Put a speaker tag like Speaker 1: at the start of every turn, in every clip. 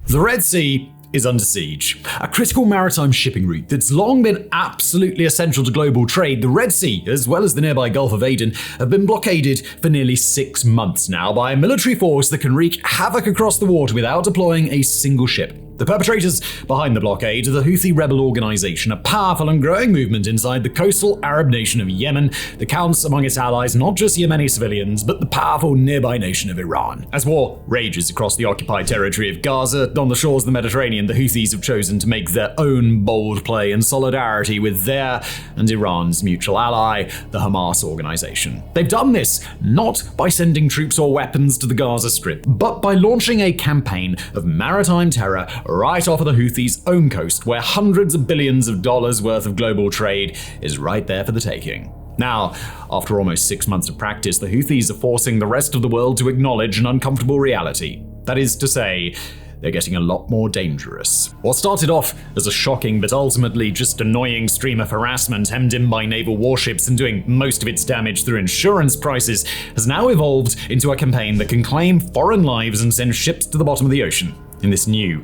Speaker 1: The Red Sea is under siege. A critical maritime shipping route that's long been absolutely essential to global trade, the Red Sea, as well as the nearby Gulf of Aden, have been blockaded for nearly 6 months now by a military force that can wreak havoc across the water without deploying a single ship. The perpetrators behind the blockade are the Houthi rebel organization, a powerful and growing movement inside the coastal Arab nation of Yemen that counts among its allies not just Yemeni civilians, but the powerful nearby nation of Iran. As war rages across the occupied territory of Gaza, on the shores of the Mediterranean, the Houthis have chosen to make their own bold play in solidarity with their and Iran's mutual ally, the Hamas organization. They've done this not by sending troops or weapons to the Gaza Strip, but by launching a campaign of maritime terror right off of the Houthis' own coast, where hundreds of billions of dollars worth of global trade is right there for the taking. Now, after almost 6 months of practice, the Houthis are forcing the rest of the world to acknowledge an uncomfortable reality. That is to say, they're getting a lot more dangerous. What started off as a shocking but ultimately just annoying stream of harassment hemmed in by naval warships and doing most of its damage through insurance prices has now evolved into a campaign that can claim foreign lives and send ships to the bottom of the ocean. In this new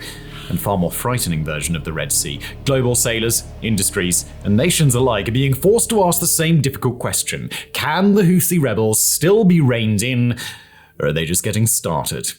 Speaker 1: and far more frightening version of the Red Sea, global sailors, industries, and nations alike are being forced to ask the same difficult question: can the Houthi rebels still be reined in, or are they just getting started?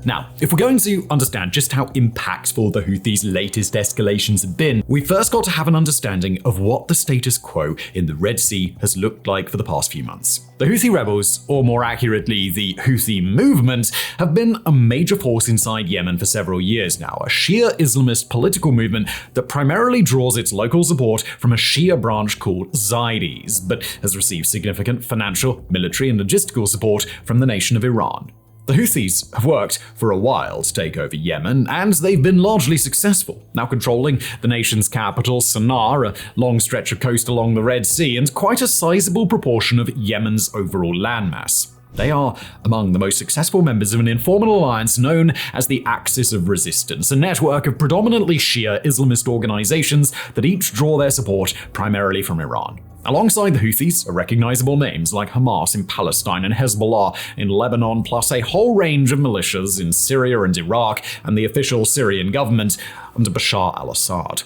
Speaker 1: Now, if we're going to understand just how impactful the Houthis' latest escalations have been, we first got to have an understanding of what the status quo in the Red Sea has looked like for the past few months. The Houthi rebels, or more accurately, the Houthi movement, have been a major force inside Yemen for several years now, a Shia Islamist political movement that primarily draws its local support from a Shia branch called Zaydis, but has received significant financial, military, and logistical support from the nation of Iran. The Houthis have worked for a while to take over Yemen, and they've been largely successful, now controlling the nation's capital, Sana'a, a long stretch of coast along the Red Sea, and quite a sizable proportion of Yemen's overall landmass. They are among the most successful members of an informal alliance known as the Axis of Resistance, a network of predominantly Shia Islamist organizations that each draw their support primarily from Iran. Alongside the Houthis are recognizable names like Hamas in Palestine and Hezbollah in Lebanon, plus a whole range of militias in Syria and Iraq, and the official Syrian government under Bashar al-Assad.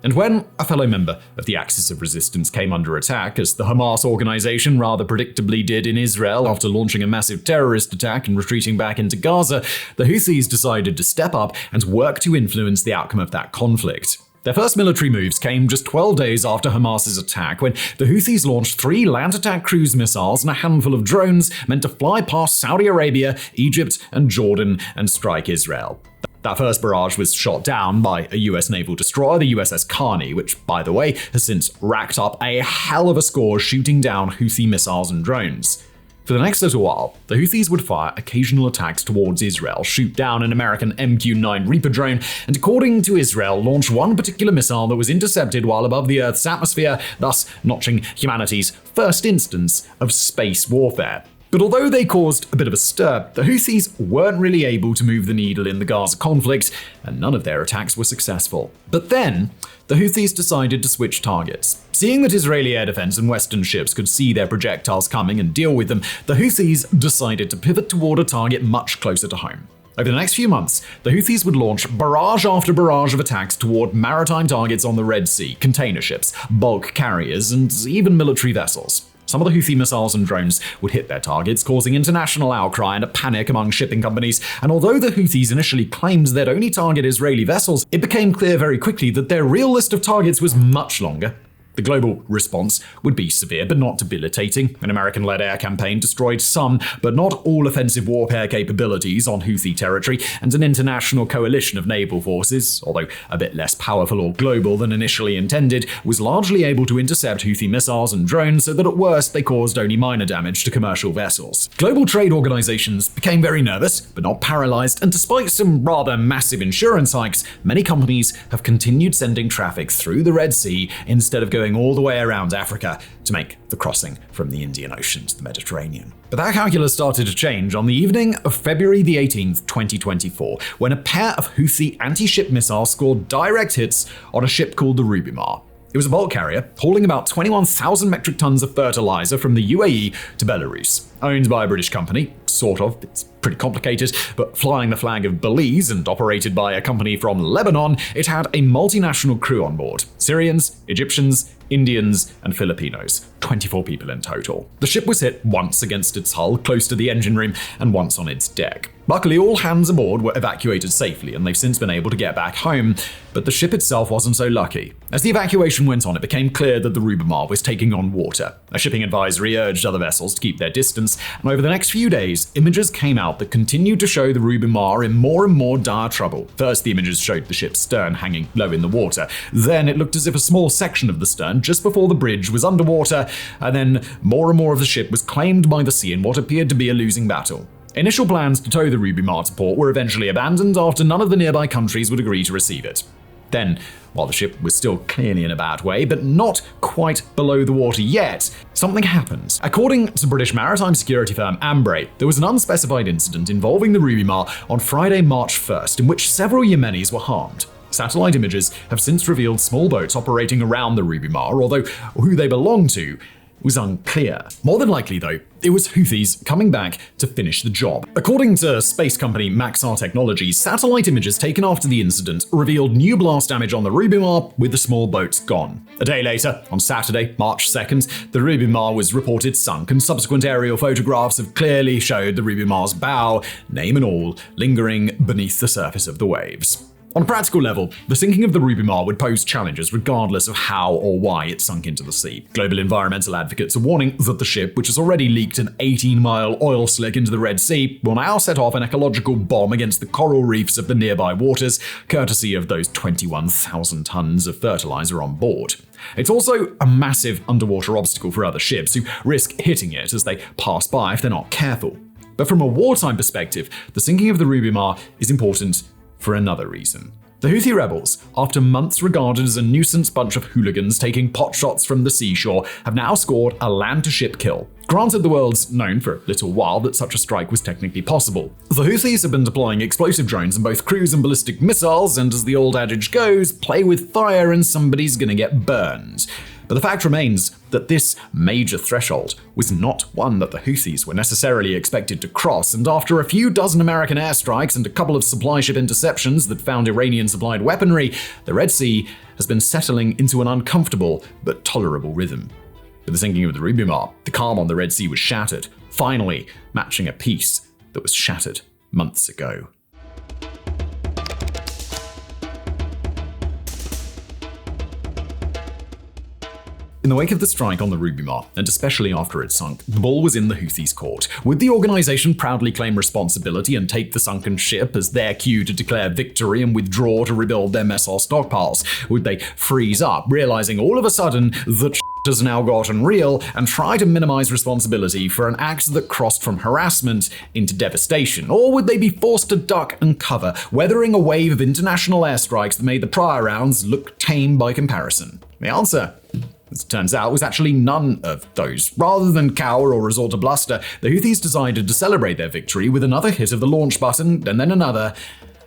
Speaker 1: And when a fellow member of the Axis of Resistance came under attack, as the Hamas organization rather predictably did in Israel after launching a massive terrorist attack and retreating back into Gaza, the Houthis decided to step up and work to influence the outcome of that conflict. Their first military moves came just 12 days after Hamas's attack, when the Houthis launched 3 land attack cruise missiles and a handful of drones meant to fly past Saudi Arabia, Egypt, and Jordan and strike Israel. That first barrage was shot down by a US naval destroyer, the USS Carney, which, by the way, has since racked up a hell of a score shooting down Houthi missiles and drones. For the next little while, the Houthis would fire occasional attacks towards Israel, shoot down an American MQ-9 Reaper drone, and according to Israel, launch one particular missile that was intercepted while above the Earth's atmosphere, thus notching humanity's first instance of space warfare. But although they caused a bit of a stir, the Houthis weren't really able to move the needle in the Gaza conflict, and none of their attacks were successful. But then, the Houthis decided to switch targets. Seeing that Israeli air defense and Western ships could see their projectiles coming and deal with them, the Houthis decided to pivot toward a target much closer to home. Over the next few months, the Houthis would launch barrage after barrage of attacks toward maritime targets on the Red Sea, container ships, bulk carriers, and even military vessels. Some of the Houthi missiles and drones would hit their targets, causing international outcry and a panic among shipping companies. And although the Houthis initially claimed they'd only target Israeli vessels, it became clear very quickly that their real list of targets was much longer. The global response would be severe but not debilitating. An American-led air campaign destroyed some, but not all offensive warfare capabilities on Houthi territory, and an international coalition of naval forces, although a bit less powerful or global than initially intended, was largely able to intercept Houthi missiles and drones, so that at worst they caused only minor damage to commercial vessels. Global trade organizations became very nervous, but not paralyzed, and despite some rather massive insurance hikes, many companies have continued sending traffic through the Red Sea instead of going all the way around Africa to make the crossing from the Indian Ocean to the Mediterranean. But that calculus started to change on the evening of February the 18th, 2024, when a pair of Houthi anti-ship missiles scored direct hits on a ship called the Rubymar. It was a bulk carrier hauling about 21,000 metric tons of fertilizer from the UAE to Belarus. Owned by a British company, sort of, it's pretty complicated, but flying the flag of Belize and operated by a company from Lebanon, it had a multinational crew on board: Syrians, Egyptians, Indians, and Filipinos. 24 people in total. The ship was hit once against its hull, close to the engine room, and once on its deck. Luckily, all hands aboard were evacuated safely, and they've since been able to get back home, but the ship itself wasn't so lucky. As the evacuation went on, it became clear that the Rubymar was taking on water. A shipping advisory urged other vessels to keep their distance, and over the next few days, images came out that continued to show the Rubymar in more and more dire trouble. First, the images showed the ship's stern hanging low in the water. Then it looked as if a small section of the stern, just before the bridge, was underwater, and then more and more of the ship was claimed by the sea in what appeared to be a losing battle. Initial plans to tow the Rubymar to port were eventually abandoned after none of the nearby countries would agree to receive it. Then, while the ship was still clearly in a bad way, but not quite below the water yet, something happened. According to British maritime security firm Ambre, there was an unspecified incident involving the Rubymar on Friday, March 1st, in which several Yemenis were harmed. Satellite images have since revealed small boats operating around the Rubymar, although who they belong to was unclear. More than likely, though, it was Houthis coming back to finish the job. According to space company Maxar Technologies, satellite images taken after the incident revealed new blast damage on the Rubymar, with the small boats gone. A day later, on Saturday, March 2nd, the Rubymar was reported sunk, and subsequent aerial photographs have clearly showed the Rubymar's bow, name and all, lingering beneath the surface of the waves. On a practical level, the sinking of the Rubymar would pose challenges regardless of how or why it sunk into the sea. Global environmental advocates are warning that the ship, which has already leaked an 18-mile oil slick into the Red Sea, will now set off an ecological bomb against the coral reefs of the nearby waters, courtesy of those 21,000 tons of fertilizer on board. It's also a massive underwater obstacle for other ships, who risk hitting it as they pass by if they're not careful. But from a wartime perspective, the sinking of the Rubymar is important for another reason. The Houthi rebels, after months regarded as a nuisance bunch of hooligans taking potshots from the seashore, have now scored a land-to-ship kill. Granted, the world's known for a little while that such a strike was technically possible. The Houthis have been deploying explosive drones on both cruise and ballistic missiles, and as the old adage goes, play with fire and somebody's gonna get burned. But the fact remains that this major threshold was not one that the Houthis were necessarily expected to cross, and after a few dozen American airstrikes and a couple of supply ship interceptions that found Iranian-supplied weaponry, the Red Sea has been settling into an uncomfortable but tolerable rhythm. With the sinking of the Rubymar, the calm on the Red Sea was shattered, finally matching a peace that was shattered months ago. In the wake of the strike on the Rubymar, and especially after it sunk, the ball was in the Houthis' court. Would the organization proudly claim responsibility and take the sunken ship as their cue to declare victory and withdraw to rebuild their missile stockpiles? Would they freeze up, realizing all of a sudden that has now gotten real, and try to minimize responsibility for an act that crossed from harassment into devastation? Or would they be forced to duck and cover, weathering a wave of international airstrikes that made the prior rounds look tame by comparison? The answer, as it turns out, was actually none of those. Rather than cower or resort to bluster, the Houthis decided to celebrate their victory with another hit of the launch button, and then another,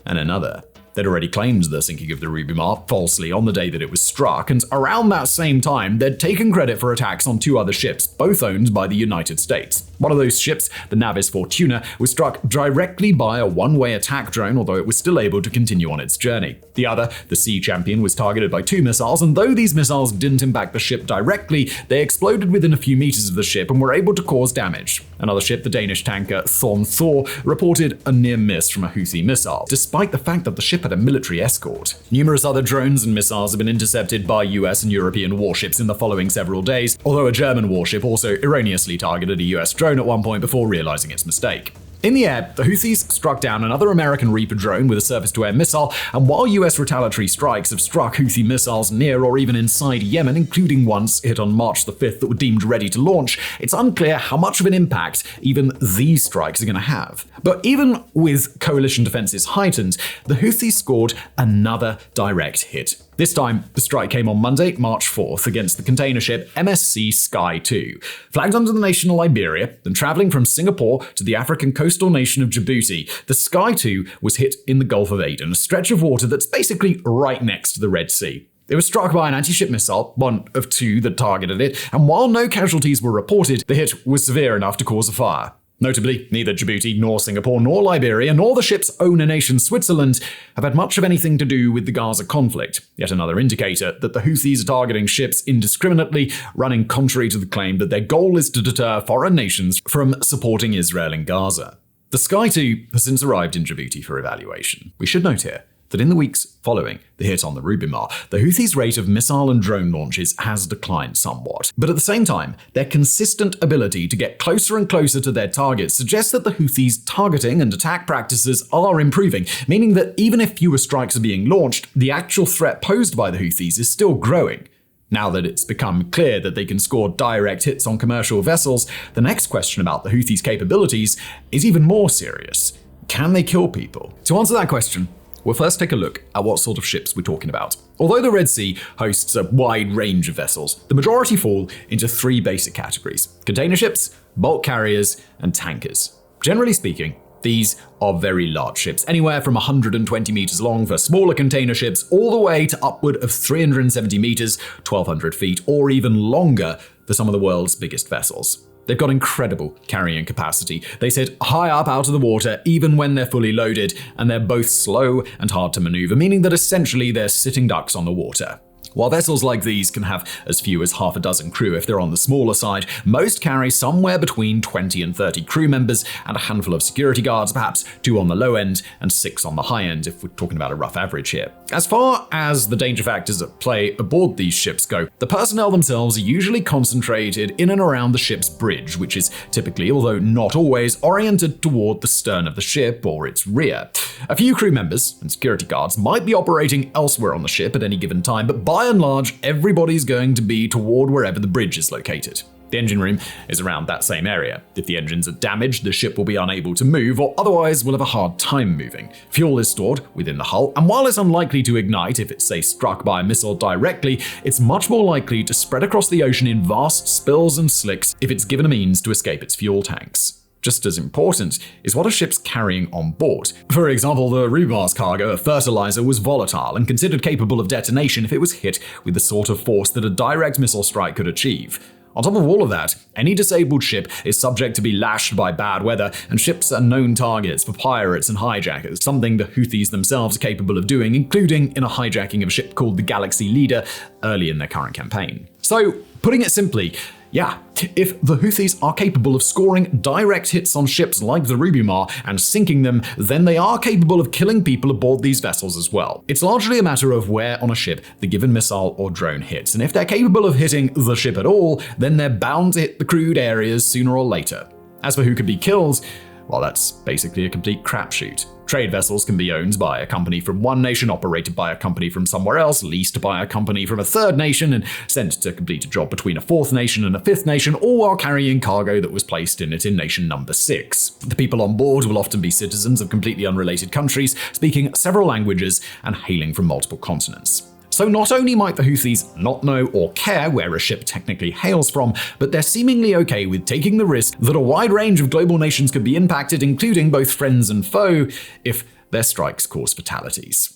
Speaker 1: and another. They'd already claimed the sinking of the Rubymar falsely on the day that it was struck, and around that same time, they'd taken credit for attacks on two other ships, both owned by the United States. One of those ships, the Navis Fortuna, was struck directly by a one-way attack drone, although it was still able to continue on its journey. The other, the Sea Champion, was targeted by two missiles, and though these missiles didn't impact the ship directly, they exploded within a few meters of the ship and were able to cause damage. Another ship, the Danish tanker Thorn Thor, reported a near miss from a Houthi missile, despite the fact that the ship had a military escort. Numerous other drones and missiles have been intercepted by US and European warships in the following several days, although a German warship also erroneously targeted a US drone at one point before realizing its mistake. In the air, the Houthis struck down another American Reaper drone with a surface-to-air missile, and while US retaliatory strikes have struck Houthi missiles near or even inside Yemen, including ones hit on March the 5th that were deemed ready to launch, it's unclear how much of an impact even these strikes are going to have. But even with coalition defenses heightened, the Houthis scored another direct hit. This time, the strike came on Monday, March 4th, against the container ship MSC Sky 2. Flagged under the nation of Liberia, then traveling from Singapore to the African coastal nation of Djibouti, the Sky 2 was hit in the Gulf of Aden, a stretch of water that's basically right next to the Red Sea. It was struck by an anti-ship missile, one of two that targeted it, and while no casualties were reported, the hit was severe enough to cause a fire. Notably, neither Djibouti nor Singapore nor Liberia nor the ship's owner nation Switzerland have had much of anything to do with the Gaza conflict, yet another indicator that the Houthis are targeting ships indiscriminately, running contrary to the claim that their goal is to deter foreign nations from supporting Israel in Gaza. The Sky 2 has since arrived in Djibouti for evaluation. We should note here that in the weeks following the hit on the Rubymar, the Houthis' rate of missile and drone launches has declined somewhat. But at the same time, their consistent ability to get closer and closer to their targets suggests that the Houthis' targeting and attack practices are improving, meaning that even if fewer strikes are being launched, the actual threat posed by the Houthis is still growing. Now that it's become clear that they can score direct hits on commercial vessels, the next question about the Houthis' capabilities is even more serious. Can they kill people? To answer that question, we'll first take a look at what sort of ships we're talking about. Although the Red Sea hosts a wide range of vessels, the majority fall into three basic categories: container ships, bulk carriers, and tankers. Generally speaking, these are very large ships, anywhere from 120 meters long for smaller container ships all the way to upward of 370 meters, 1,200 feet, or even longer for some of the world's biggest vessels. They've got incredible carrying capacity. They sit high up out of the water even when they're fully loaded, and they're both slow and hard to maneuver, meaning that essentially they're sitting ducks on the water. While vessels like these can have as few as half a dozen crew if they're on the smaller side, most carry somewhere between 20 and 30 crew members and a handful of security guards, perhaps 2 on the low end and 6 on the high end if we're talking about a rough average here. As far as the danger factors at play aboard these ships go, the personnel themselves are usually concentrated in and around the ship's bridge, which is typically, although not always, oriented toward the stern of the ship or its rear. A few crew members and security guards might be operating elsewhere on the ship at any given time, but by and large, everybody's going to be toward wherever the bridge is located. The engine room is around that same area. If the engines are damaged, the ship will be unable to move, or otherwise will have a hard time moving. Fuel is stored within the hull, and while it's unlikely to ignite if it's, say, struck by a missile directly, it's much more likely to spread across the ocean in vast spills and slicks if it's given a means to escape its fuel tanks. Just as important is what a ship's carrying on board. For example, the Rubymar's cargo of fertilizer was volatile and considered capable of detonation if it was hit with the sort of force that a direct missile strike could achieve. On top of all of that, any disabled ship is subject to be lashed by bad weather, and ships are known targets for pirates and hijackers, something the Houthis themselves are capable of doing, including in a hijacking of a ship called the Galaxy Leader early in their current campaign. So, putting it simply, yeah, if the Houthis are capable of scoring direct hits on ships like the Rubymar and sinking them, then they are capable of killing people aboard these vessels as well. It's largely a matter of where on a ship the given missile or drone hits, and if they're capable of hitting the ship at all, then they're bound to hit the crewed areas sooner or later. As for who could be killed, well, that's basically a complete crapshoot. Trade vessels can be owned by a company from one nation, operated by a company from somewhere else, leased by a company from a third nation, and sent to complete a job between a fourth nation and a fifth nation, all while carrying cargo that was placed in it in nation number 6. The people on board will often be citizens of completely unrelated countries, speaking several languages and hailing from multiple continents. So not only might the Houthis not know or care where a ship technically hails from, but they're seemingly okay with taking the risk that a wide range of global nations could be impacted, including both friends and foe, if their strikes cause fatalities.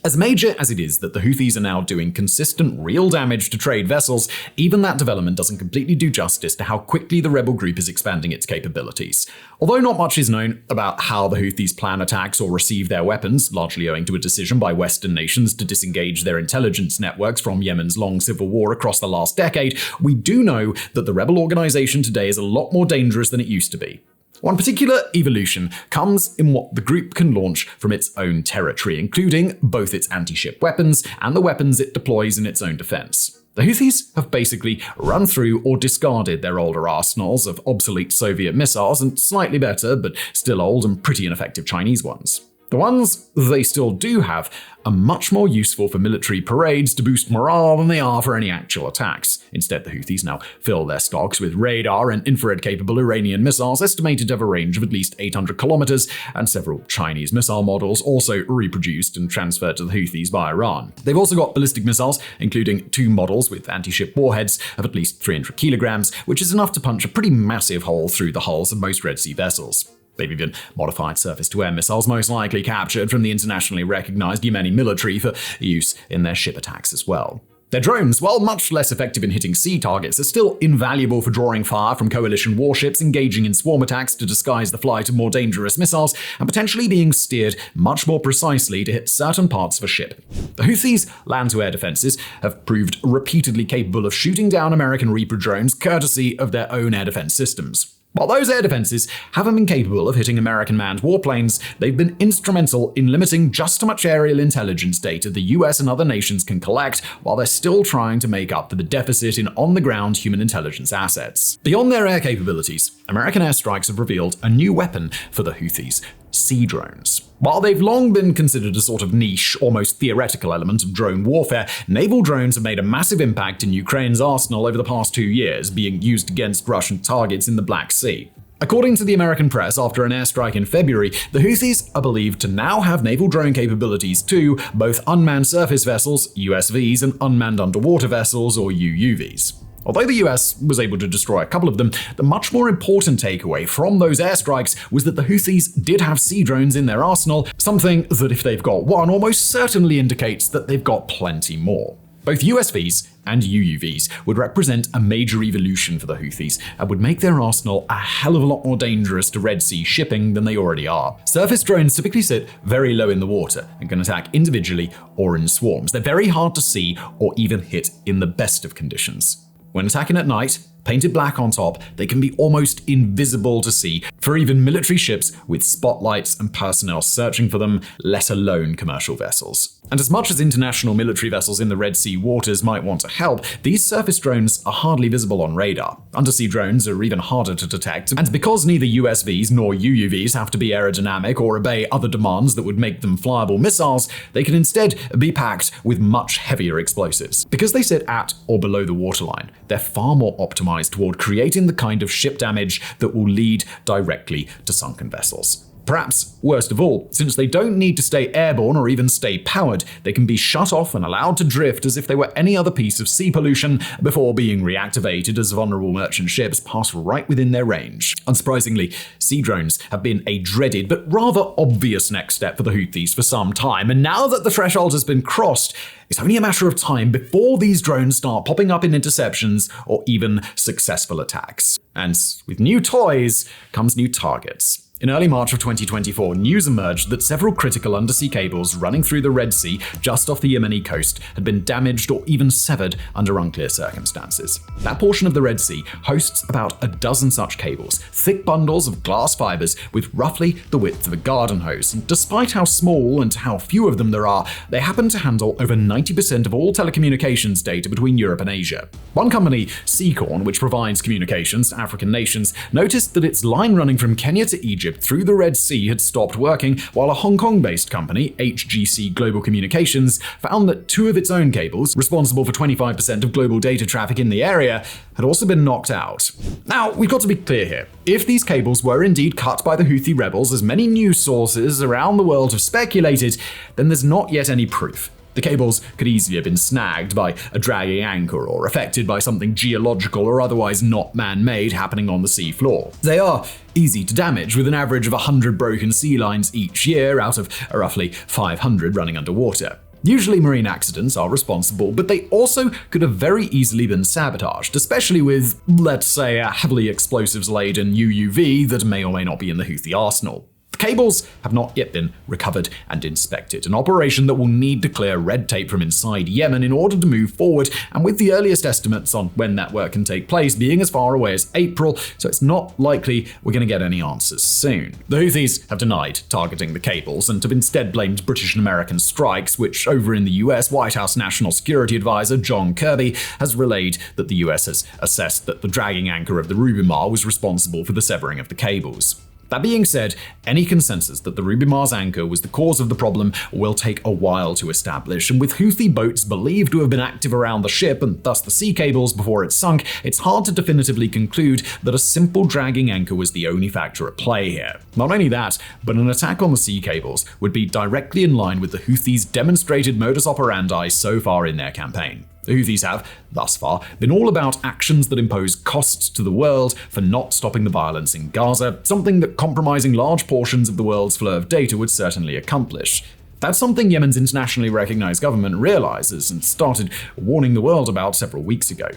Speaker 1: As major as it is that the Houthis are now doing consistent real damage to trade vessels, even that development doesn't completely do justice to how quickly the rebel group is expanding its capabilities. Although not much is known about how the Houthis plan attacks or receive their weapons, largely owing to a decision by Western nations to disengage their intelligence networks from Yemen's long civil war across the last decade, we do know that the rebel organization today is a lot more dangerous than it used to be. One particular evolution comes in what the group can launch from its own territory, including both its anti-ship weapons and the weapons it deploys in its own defense. The Houthis have basically run through or discarded their older arsenals of obsolete Soviet missiles and slightly better, but still old and pretty ineffective Chinese ones. The ones they still do have are much more useful for military parades to boost morale than they are for any actual attacks. Instead, the Houthis now fill their stocks with radar and infrared-capable Iranian missiles estimated to have a range of at least 800 kilometers, and several Chinese missile models also reproduced and transferred to the Houthis by Iran. They've also got ballistic missiles, including 2 models with anti-ship warheads of at least 300 kilograms, which is enough to punch a pretty massive hole through the hulls of most Red Sea vessels. They've even modified surface-to-air missiles, most likely captured from the internationally recognized Yemeni military for use in their ship attacks as well. Their drones, while much less effective in hitting sea targets, are still invaluable for drawing fire from coalition warships, engaging in swarm attacks to disguise the flight of more dangerous missiles, and potentially being steered much more precisely to hit certain parts of a ship. The Houthis' land-to-air defenses have proved repeatedly capable of shooting down American Reaper drones courtesy of their own air defense systems. While those air defenses haven't been capable of hitting American manned warplanes, they've been instrumental in limiting just how much aerial intelligence data the US and other nations can collect, while they're still trying to make up for the deficit in on-the-ground human intelligence assets. Beyond their air capabilities, American airstrikes have revealed a new weapon for the Houthis: sea drones. While they've long been considered a sort of niche, almost theoretical element of drone warfare, naval drones have made a massive impact in Ukraine's arsenal over the past 2 years, being used against Russian targets in the Black Sea. According to the American press, after an airstrike in February, the Houthis are believed to now have naval drone capabilities to both unmanned surface vessels, USVs, and unmanned underwater vessels, or UUVs. Although the US was able to destroy a couple of them, the much more important takeaway from those airstrikes was that the Houthis did have sea drones in their arsenal, something that if they've got one, almost certainly indicates that they've got plenty more. Both USVs and UUVs would represent a major evolution for the Houthis and would make their arsenal a hell of a lot more dangerous to Red Sea shipping than they already are. Surface drones typically sit very low in the water and can attack individually or in swarms. They're very hard to see or even hit in the best of conditions. When attacking at night, painted black on top, they can be almost invisible to see for even military ships with spotlights and personnel searching for them, let alone commercial vessels. And as much as international military vessels in the Red Sea waters might want to help, these surface drones are hardly visible on radar. Undersea drones are even harder to detect, and because neither USVs nor UUVs have to be aerodynamic or obey other demands that would make them flyable missiles, they can instead be packed with much heavier explosives. Because they sit at or below the waterline, they're far more optimized toward creating the kind of ship damage that will lead directly to sunken vessels. Perhaps worst of all, since they don't need to stay airborne or even stay powered, they can be shut off and allowed to drift as if they were any other piece of sea pollution before being reactivated as vulnerable merchant ships pass right within their range. Unsurprisingly, sea drones have been a dreaded but rather obvious next step for the Houthis for some time, and now that the threshold has been crossed, it's only a matter of time before these drones start popping up in interceptions or even successful attacks. And with new toys comes new targets. In early March of 2024, news emerged that several critical undersea cables running through the Red Sea just off the Yemeni coast had been damaged or even severed under unclear circumstances. That portion of the Red Sea hosts about a dozen such cables, thick bundles of glass fibers with roughly the width of a garden hose, and despite how small and how few of them there are, they happen to handle over 90% of all telecommunications data between Europe and Asia. One company, Seacorn, which provides communications to African nations, noticed that its line running from Kenya to Egypt through the Red Sea had stopped working, while a Hong Kong-based company, HGC Global Communications, found that two of its own cables, responsible for 25% of global data traffic in the area, had also been knocked out. Now, we've got to be clear here. If these cables were indeed cut by the Houthi rebels, as many news sources around the world have speculated, then there's not yet any proof. The cables could easily have been snagged by a dragging anchor or affected by something geological or otherwise not man-made happening on the sea floor. They are easy to damage, with an average of 100 broken sea lines each year out of roughly 500 running underwater. Usually marine accidents are responsible, but they also could have very easily been sabotaged, especially with, let's say, a heavily explosives-laden UUV that may or may not be in the Houthi arsenal. The cables have not yet been recovered and inspected, an operation that will need to clear red tape from inside Yemen in order to move forward, and with the earliest estimates on when that work can take place being as far away as April, so it's not likely we're going to get any answers soon. The Houthis have denied targeting the cables and have instead blamed British and American strikes, which over in the US, White House National Security Advisor John Kirby has relayed that the US has assessed that the dragging anchor of the Rubymar was responsible for the severing of the cables. That being said, any consensus that the Rubymar's anchor was the cause of the problem will take a while to establish, and with Houthi boats believed to have been active around the ship and thus the sea cables before it sunk, it's hard to definitively conclude that a simple dragging anchor was the only factor at play here. Not only that, but an attack on the sea cables would be directly in line with the Houthis' demonstrated modus operandi so far in their campaign. The Houthis have, thus far, been all about actions that impose costs to the world for not stopping the violence in Gaza, something that compromising large portions of the world's flow of data would certainly accomplish. That's something Yemen's internationally recognized government realizes and started warning the world about several weeks ago.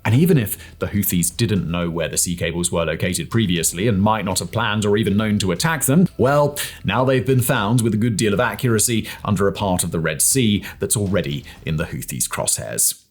Speaker 1: And even if the Houthis didn't know where the sea cables were located previously and might not have planned or even known to attack them, well, now they've been found with a good deal of accuracy under a part of the Red Sea that's already in the Houthis' crosshairs.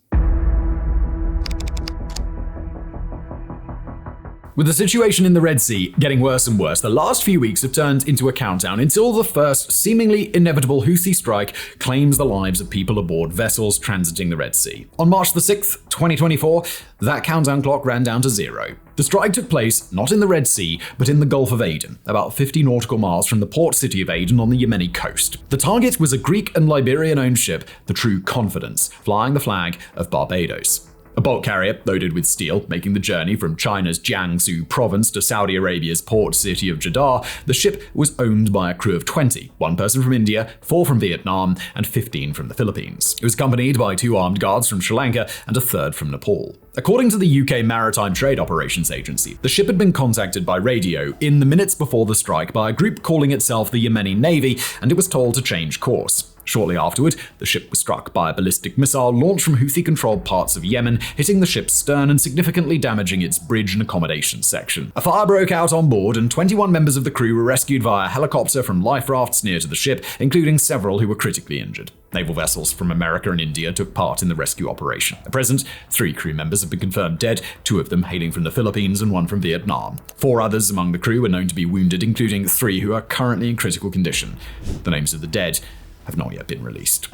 Speaker 1: With the situation in the Red Sea getting worse and worse, the last few weeks have turned into a countdown until the first seemingly inevitable Houthi strike claims the lives of people aboard vessels transiting the Red Sea. On March the 6th, 2024, that countdown clock ran down to 0. The strike took place not in the Red Sea, but in the Gulf of Aden, about 50 nautical miles from the port city of Aden on the Yemeni coast. The target was a Greek and Liberian-owned ship, the True Confidence, flying the flag of Barbados. A bulk carrier loaded with steel, making the journey from China's Jiangsu province to Saudi Arabia's port city of Jeddah, the ship was owned by a crew of 20, 1 person from India, 4 from Vietnam, and 15 from the Philippines. It was accompanied by 2 armed guards from Sri Lanka and a 3rd from Nepal. According to the UK Maritime Trade Operations Agency, the ship had been contacted by radio in the minutes before the strike by a group calling itself the Yemeni Navy, and it was told to change course. Shortly afterward, the ship was struck by a ballistic missile launched from Houthi-controlled parts of Yemen, hitting the ship's stern and significantly damaging its bridge and accommodation section. A fire broke out on board, and 21 members of the crew were rescued via helicopter from life rafts near to the ship, including several who were critically injured. Naval vessels from America and India took part in the rescue operation. At present, 3 crew members have been confirmed dead, 2 of them hailing from the Philippines and 1 from Vietnam. 4 others among the crew are known to be wounded, including 3 who are currently in critical condition. The names of the dead have not yet been released.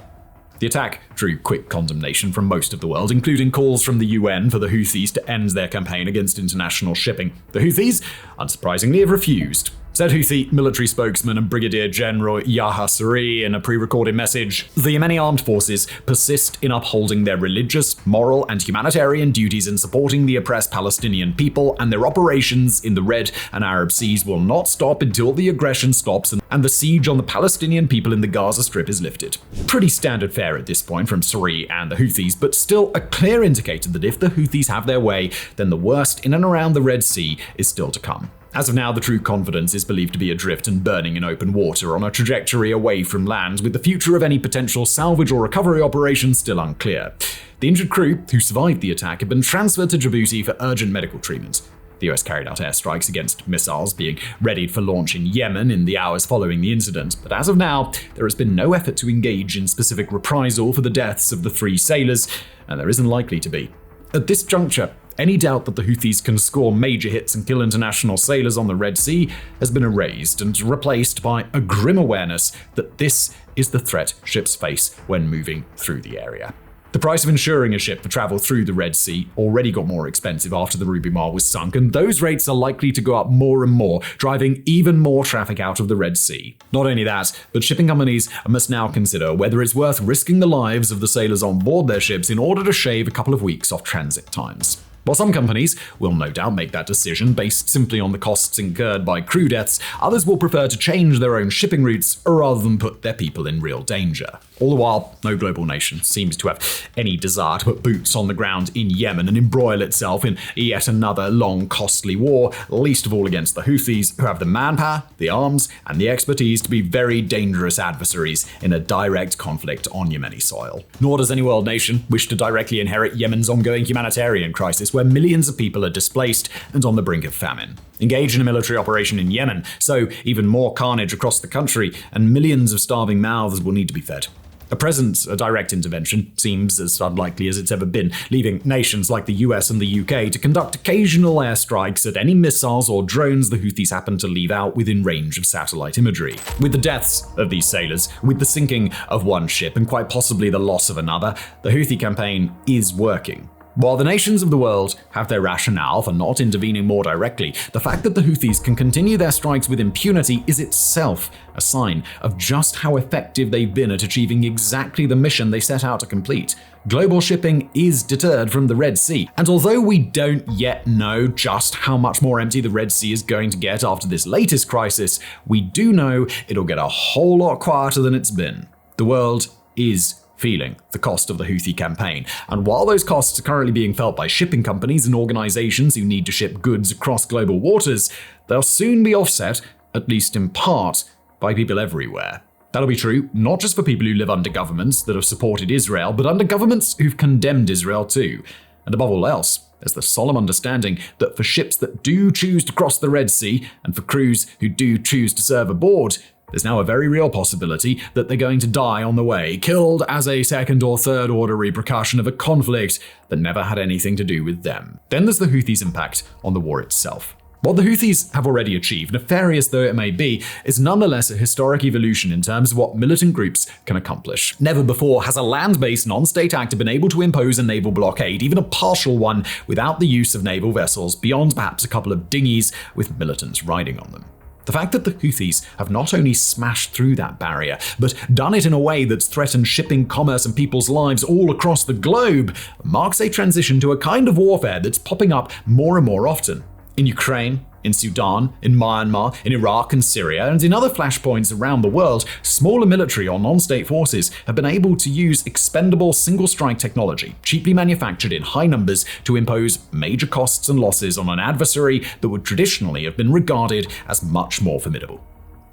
Speaker 1: The attack drew quick condemnation from most of the world, including calls from the UN for the Houthis to end their campaign against international shipping. The Houthis, unsurprisingly, have refused. Said Houthi military spokesman and Brigadier General Yahya Saree in a pre-recorded message, "The Yemeni armed forces persist in upholding their religious, moral, and humanitarian duties in supporting the oppressed Palestinian people, and their operations in the Red and Arab Seas will not stop until the aggression stops and the siege on the Palestinian people in the Gaza Strip is lifted." Pretty standard fare at this point from Saree and the Houthis, but still a clear indicator that if the Houthis have their way, then the worst in and around the Red Sea is still to come. As of now, the True Confidence is believed to be adrift and burning in open water on a trajectory away from land, with the future of any potential salvage or recovery operation still unclear. The injured crew, who survived the attack, have been transferred to Djibouti for urgent medical treatment. The US carried out airstrikes against missiles being readied for launch in Yemen in the hours following the incident, but as of now, there has been no effort to engage in specific reprisal for the deaths of the 3 sailors, and there isn't likely to be. At this juncture, any doubt that the Houthis can score major hits and kill international sailors on the Red Sea has been erased and replaced by a grim awareness that this is the threat ships face when moving through the area. The price of insuring a ship for travel through the Red Sea already got more expensive after the Rubymar was sunk, and those rates are likely to go up more and more, driving even more traffic out of the Red Sea. Not only that, but shipping companies must now consider whether it's worth risking the lives of the sailors on board their ships in order to shave a couple of weeks off transit times. While some companies will no doubt make that decision based simply on the costs incurred by crew deaths, others will prefer to change their own shipping routes rather than put their people in real danger. All the while, no global nation seems to have any desire to put boots on the ground in Yemen and embroil itself in yet another long, costly war, least of all against the Houthis, who have the manpower, the arms, and the expertise to be very dangerous adversaries in a direct conflict on Yemeni soil. Nor does any world nation wish to directly inherit Yemen's ongoing humanitarian crisis, where millions of people are displaced and on the brink of famine. Engage in a military operation in Yemen, so even more carnage across the country, and millions of starving mouths will need to be fed. At present, a direct intervention seems as unlikely as it's ever been, leaving nations like the US and the UK to conduct occasional airstrikes at any missiles or drones the Houthis happen to leave out within range of satellite imagery. With the deaths of these sailors, with the sinking of one ship, and quite possibly the loss of another, the Houthi campaign is working. While the nations of the world have their rationale for not intervening more directly, the fact that the Houthis can continue their strikes with impunity is itself a sign of just how effective they've been at achieving exactly the mission they set out to complete. Global shipping is deterred from the Red Sea, and although we don't yet know just how much more empty the Red Sea is going to get after this latest crisis, we do know it'll get a whole lot quieter than it's been. The world is feeling the cost of the Houthi campaign. And while those costs are currently being felt by shipping companies and organizations who need to ship goods across global waters, they'll soon be offset, at least in part, by people everywhere. That'll be true not just for people who live under governments that have supported Israel, but under governments who've condemned Israel too. And above all else, there's the solemn understanding that for ships that do choose to cross the Red Sea, and for crews who do choose to serve aboard, there's now a very real possibility that they're going to die on the way, killed as a second or third order repercussion of a conflict that never had anything to do with them. Then there's the Houthis' impact on the war itself. What the Houthis have already achieved, nefarious though it may be, is nonetheless a historic evolution in terms of what militant groups can accomplish. Never before has a land-based non-state actor been able to impose a naval blockade, even a partial one, without the use of naval vessels beyond perhaps a couple of dinghies with militants riding on them. The fact that the Houthis have not only smashed through that barrier, but done it in a way that's threatened shipping, commerce, and people's lives all across the globe marks a transition to a kind of warfare that's popping up more and more often. In Ukraine, in Sudan, in Myanmar, in Iraq and Syria, and in other flashpoints around the world, smaller military or non-state forces have been able to use expendable single-strike technology, cheaply manufactured in high numbers, to impose major costs and losses on an adversary that would traditionally have been regarded as much more formidable.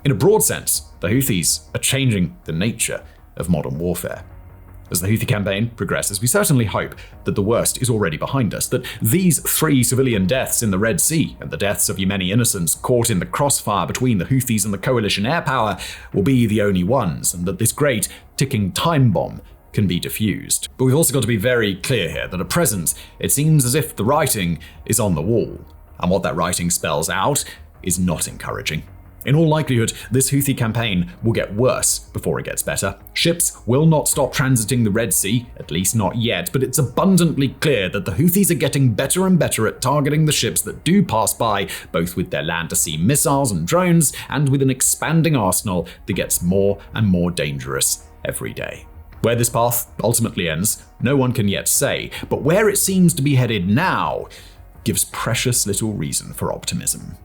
Speaker 1: In a broad sense, the Houthis are changing the nature of modern warfare. As the Houthi campaign progresses, we certainly hope that the worst is already behind us, that these 3 civilian deaths in the Red Sea and the deaths of many innocents caught in the crossfire between the Houthis and the coalition air power will be the only ones, and that this great ticking time bomb can be defused. But we've also got to be very clear here that at present, it seems as if the writing is on the wall, and what that writing spells out is not encouraging. In all likelihood, this Houthi campaign will get worse before it gets better. Ships will not stop transiting the Red Sea, at least not yet, but it's abundantly clear that the Houthis are getting better and better at targeting the ships that do pass by, both with their land-to-sea missiles and drones, and with an expanding arsenal that gets more and more dangerous every day. Where this path ultimately ends, no one can yet say, but where it seems to be headed now gives precious little reason for optimism.